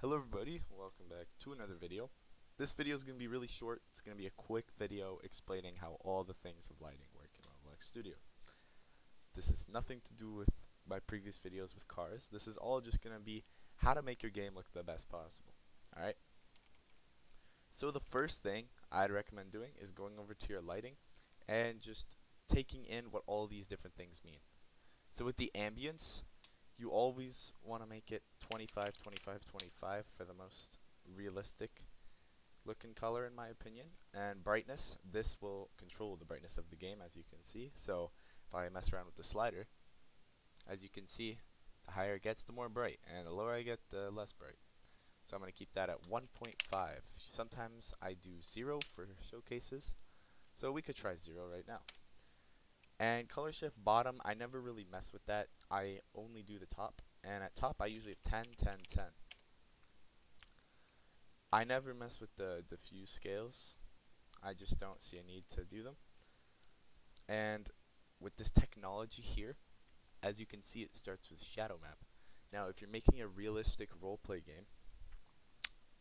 Hello everybody, welcome back to another video. This video is going to be really short. It's going to be a quick video explaining how all the things of lighting work in Roblox Studio. This has nothing to do with my previous videos with cars. This is all just going to be how to make your game look the best possible. Alright? So the first thing I'd recommend doing is going over to your lighting and just taking in what all these different things mean. So with the ambience, you always want to make it 25, 25, 25 for the most realistic looking color in my opinion. And brightness, this will control the brightness of the game as you can see. So if I mess around with the slider, as you can see, the higher it gets, the more bright, and the lower I get, the less bright. So I'm going to keep that at 1.5. Sometimes I do 0 for showcases, so we could try 0 right now. And color shift bottom, I never really mess with that. I only do the top, and at top I usually have 10, 10, 10. I never mess with the diffuse scales. I just don't see a need to do them. And with this technology here, as you can see, it starts with shadow map. Now if you're making a realistic roleplay game,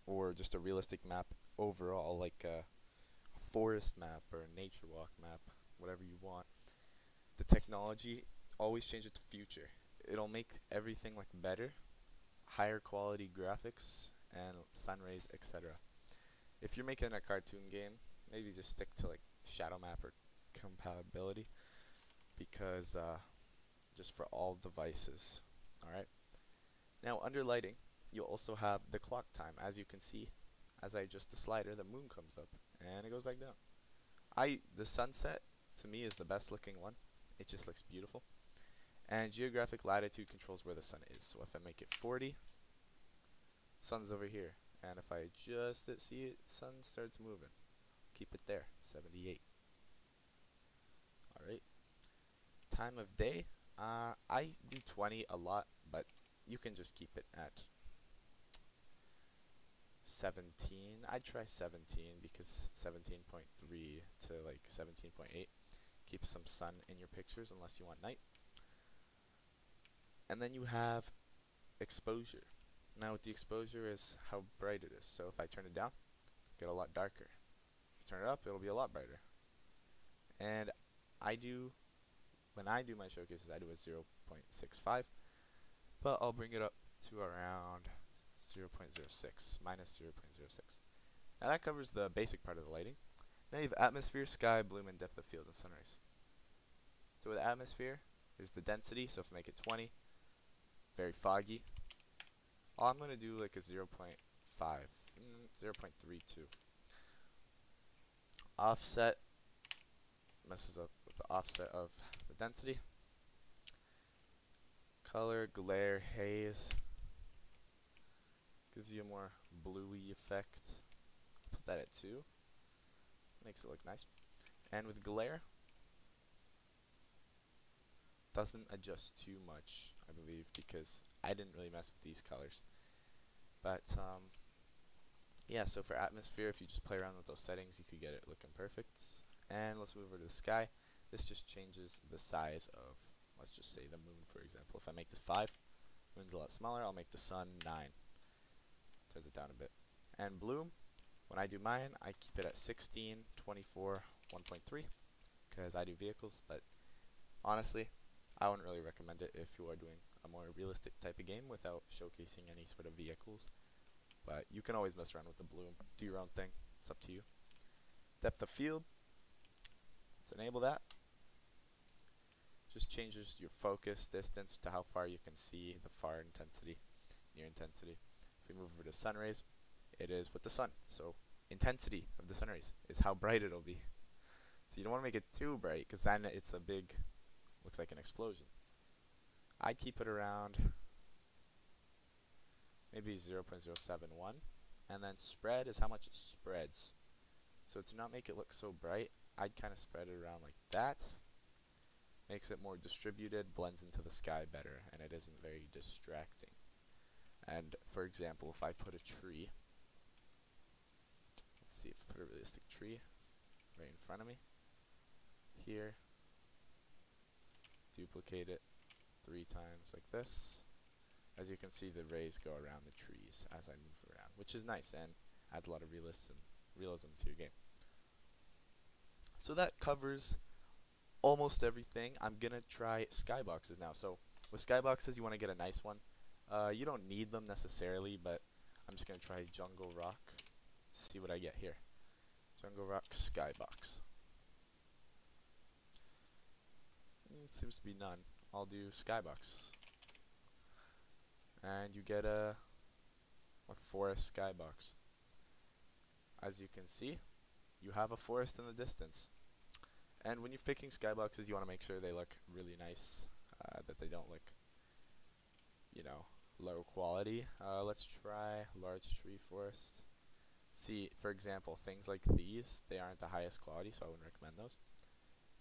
or just a realistic map overall, like a forest map or a nature walk map, whatever you want, the technology always changes to future. It'll make everything like better, higher quality graphics and sun rays, etc. If you're making a cartoon game, maybe just stick to like shadow map or compatibility, because just for all devices. Alright. Now under lighting, you'll also have the clock time. As you can see, as I adjust the slider, the moon comes up and it goes back down. The sunset to me is the best looking one. It just looks beautiful. And geographic latitude controls where the sun is. So if I make it 40, sun's over here. And if I adjust it, see it, sun starts moving. Keep it there, 78. Alright. Time of day, I do 20 a lot, but you can just keep it at 17. I'd try 17 because 17.3 to like 17.8 keeps some sun in your pictures unless you want night. And then you have exposure. Now with the exposure is how bright it is. So if I turn it down, get a lot darker. If you turn it up, it'll be a lot brighter. And when I do my showcases, I do a 0.65, but I'll bring it up to around 0.06, minus 0.06. Now that covers the basic part of the lighting. Now you have atmosphere, sky, bloom, and depth of field and sunrise. So with atmosphere, there's the density, so if I make it 20, very foggy. I'm going to do like a 0.5, 0.32. Offset messes up with the offset of the density. Color, glare, haze gives you a more bluey effect. Put that at 2. Makes it look nice. And with glare, doesn't adjust too much, I believe, because I didn't really mess with these colors. But yeah, so for atmosphere, if you just play around with those settings, you could get it looking perfect. And let's move over to the sky. This just changes the size of, let's just say, the moon, for example. If I make this 5, moon's a lot smaller. I'll make the sun 9. Turns it down a bit. And bloom, when I do mine, I keep it at 16, 24, 1.3, because I do vehicles. But honestly, I wouldn't really recommend it if you are doing a more realistic type of game without showcasing any sort of vehicles. But you can always mess around with the bloom. Do your own thing. It's up to you. Depth of field. Let's enable that. Just changes your focus distance to how far you can see the far intensity, near intensity. If we move over to sun rays, it is with the sun. So intensity of the sun rays is how bright it'll be. So you don't want to make it too bright, because then it's a big, looks like an explosion. I'd keep it around maybe 0.071. And then spread is how much it spreads. So to not make it look so bright, I'd kind of spread it around like that. Makes it more distributed, blends into the sky better, and it isn't very distracting. And for example, if I put a tree, let's see if I put a realistic tree right in front of me, here, duplicate it 3 times like this, As you can see, the rays go around the trees as I move around, which is nice and adds a lot of realism to your game. So that covers almost everything. I'm gonna try skyboxes now. So with skyboxes, you want to get a nice one. You don't need them necessarily, but I'm just gonna try Jungle Rock. Let's see what I get here. Jungle Rock skybox. Seems to be none. I'll do skybox, and you get a forest skybox. As you can see, you have a forest in the distance. And when you're picking skyboxes, you want to make sure they look really nice, that they don't look, you know, low quality. Let's try large tree forest. See, for example, things like these, they aren't the highest quality, so I wouldn't recommend those.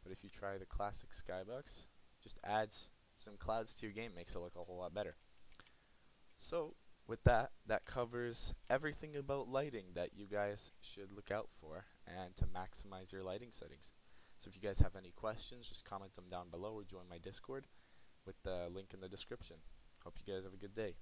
But if you try the classic skybox, just adds some clouds to your game, makes it look a whole lot better. So with that, that covers everything about lighting that you guys should look out for and to maximize your lighting settings. So if you guys have any questions, just comment them down below or join my Discord with the link in the description. Hope you guys have a good day.